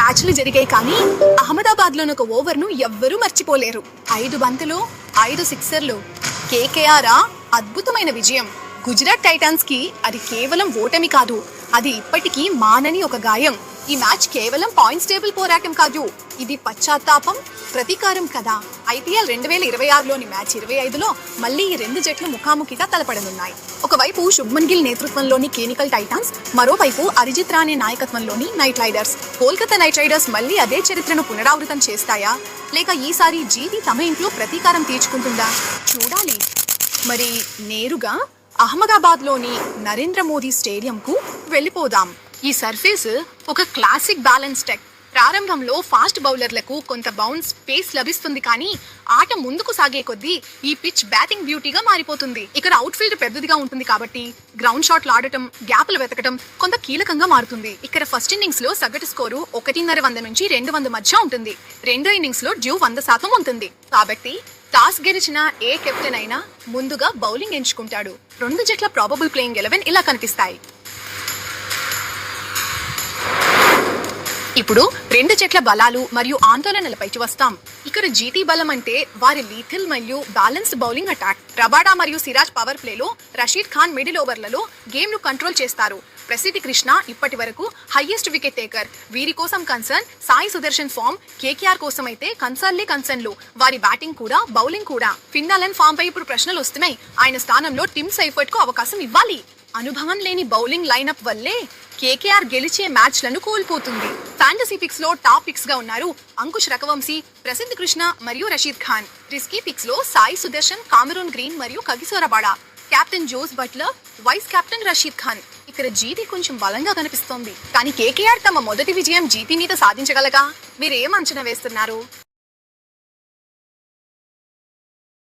మ్యాచ్లు జరిగాయి కానీ అహ్మదాబాద్లోని ఒక ఓవర్ను ఎవ్వరూ మర్చిపోలేరు. 5 బంతులు 5 సిక్సర్లు. కేకేఆర్ అద్భుతమైన విజయం. గుజరాత్ టైటాన్స్ కి అది కేవలం ఓటమి కాదు, అది ఇప్పటికీ మానని ఒక గాయం. ఈ మ్యాచ్ కేవలం పాయింట్స్ టేబుల్ పోరాటం కాదు, ఇది పశ్చాత్తాపం, ప్రతీకారం కదా. ఐపీఎల్ 2026లోని మ్యాచ్ 25లో మళ్ళీ ఈ రెండు జట్లు ముఖాముఖిగా తలపడనున్నాయి. ఒకవైపు శుభ్మన్ గిల్ నేతృత్వంలోని కేనికల్ టైటాన్స్, మరోవైపు అరిజిత్ రాణే నాయకత్వంలోని Knight Riders. Kolkata Knight Riders మళ్ళీ అదే చరిత్రను పునరావృతం చేస్తాయా, లేక ఈసారి జీటీ తమ ఇంట్లో ప్రతీకారం తీర్చుకుంటుందా చూడాలి. మరి నేరుగా అహ్మదాబాద్లోని నరేంద్ర మోదీ స్టేడియంకు వెళ్ళిపోదాం. ఈ సర్ఫేస్ ఒక క్లాసిక్ బ్యాలెన్స్ టెక్. ప్రారంభంలో ఫాస్ట్ బౌలర్లకు కొంత బౌన్స్ పేస్ లభిస్తుంది, కానీ ఆట ముందుకు సాగే కొద్దీ ఈ పిచ్ బ్యాటింగ్ బ్యూటీగా మారిపోతుంది. ఇక్కడ అవుట్ ఫీల్డ్ పెద్దదిగా ఉంటుంది కాబట్టి గ్రౌండ్ షాట్లు ఆడటం, గ్యాప్లు వెతకటం కొంత కీలకంగా మారుతుంది. ఇక్కడ ఫస్ట్ ఇన్నింగ్స్ లో సగటు స్కోరు 150 నుంచి 200 మధ్య ఉంటుంది. రెండో ఇన్నింగ్స్ లో డ్యూ 100% ఉంటుంది. కాబట్టి టాస్ గెలిచిన ఏ కెప్టెన్ అయినా ముందుగా బౌలింగ్ ఎంచుకుంటాడు. రెండు జట్ల ప్రాబబుల్ ప్లేయింగ్ 11 ఇలా కనిపిస్తాయి. ఇప్పుడు రెండు జట్ల బలాలు మరియు ఆందోళనలపైకి వస్తాం. ఇక్కడ జీటీ బలం అంటే వారి లీథల్ మరియు బ్యాలెన్స్డ్ బౌలింగ్ అటాక్. రబాడా మరియు సిరాజ్ పవర్ ప్లేలో, రషీద్ ఖాన్ మిడిల్ ఓవర్లలో గేమ్ ను కంట్రోల్ చేస్తారు. ప్రసిద్ధి కృష్ణ ఇప్పటి వరకు హైయెస్ట్ వికెట్ టేకర్. వీరి కోసం concern Sai Sudharsan form. KKR కోసం అయితే కన్సర్న్లు. వారి బ్యాటింగ్ కూడా బౌలింగ్ కూడా. ఫిన్ అలన్ ఫామ్ పై ఇప్పుడు ప్రశ్నలు వస్తున్నాయి. ఆయన స్థానంలో టిమ్ సైఫర్ట్ కు అవకాశం ఇవ్వాలి. అనుభవం లేని బౌలింగ్ లైనప్ వల్లే కేకేఆర్ గెలిచే మ్యాచ్లను కోల్పోతుంది. ఫ్యాంటసీ పిక్స్ లో టాప్ పిక్స్ గా ఉన్నారు అంకుష్ రకవంశీ, ప్రసిద్ధ్ కృష్ణ మరియు రషీద్ ఖాన్. రిస్కీ పిక్స్ లో సాయి సుదర్శన్, కామరూన్ గ్రీన్ మరియు Kagiso Rabada. Captain Jos Buttler, vice captain Rashid Khan. ఇక్కడ జీటీ కొంచెం బలంగా కనిపిస్తోంది, కానీ కేకేఆర్ తమ మొదటి విజయం జీటీ మీద సాధించగలగా? మీరేం అంచనా వేస్తున్నారు?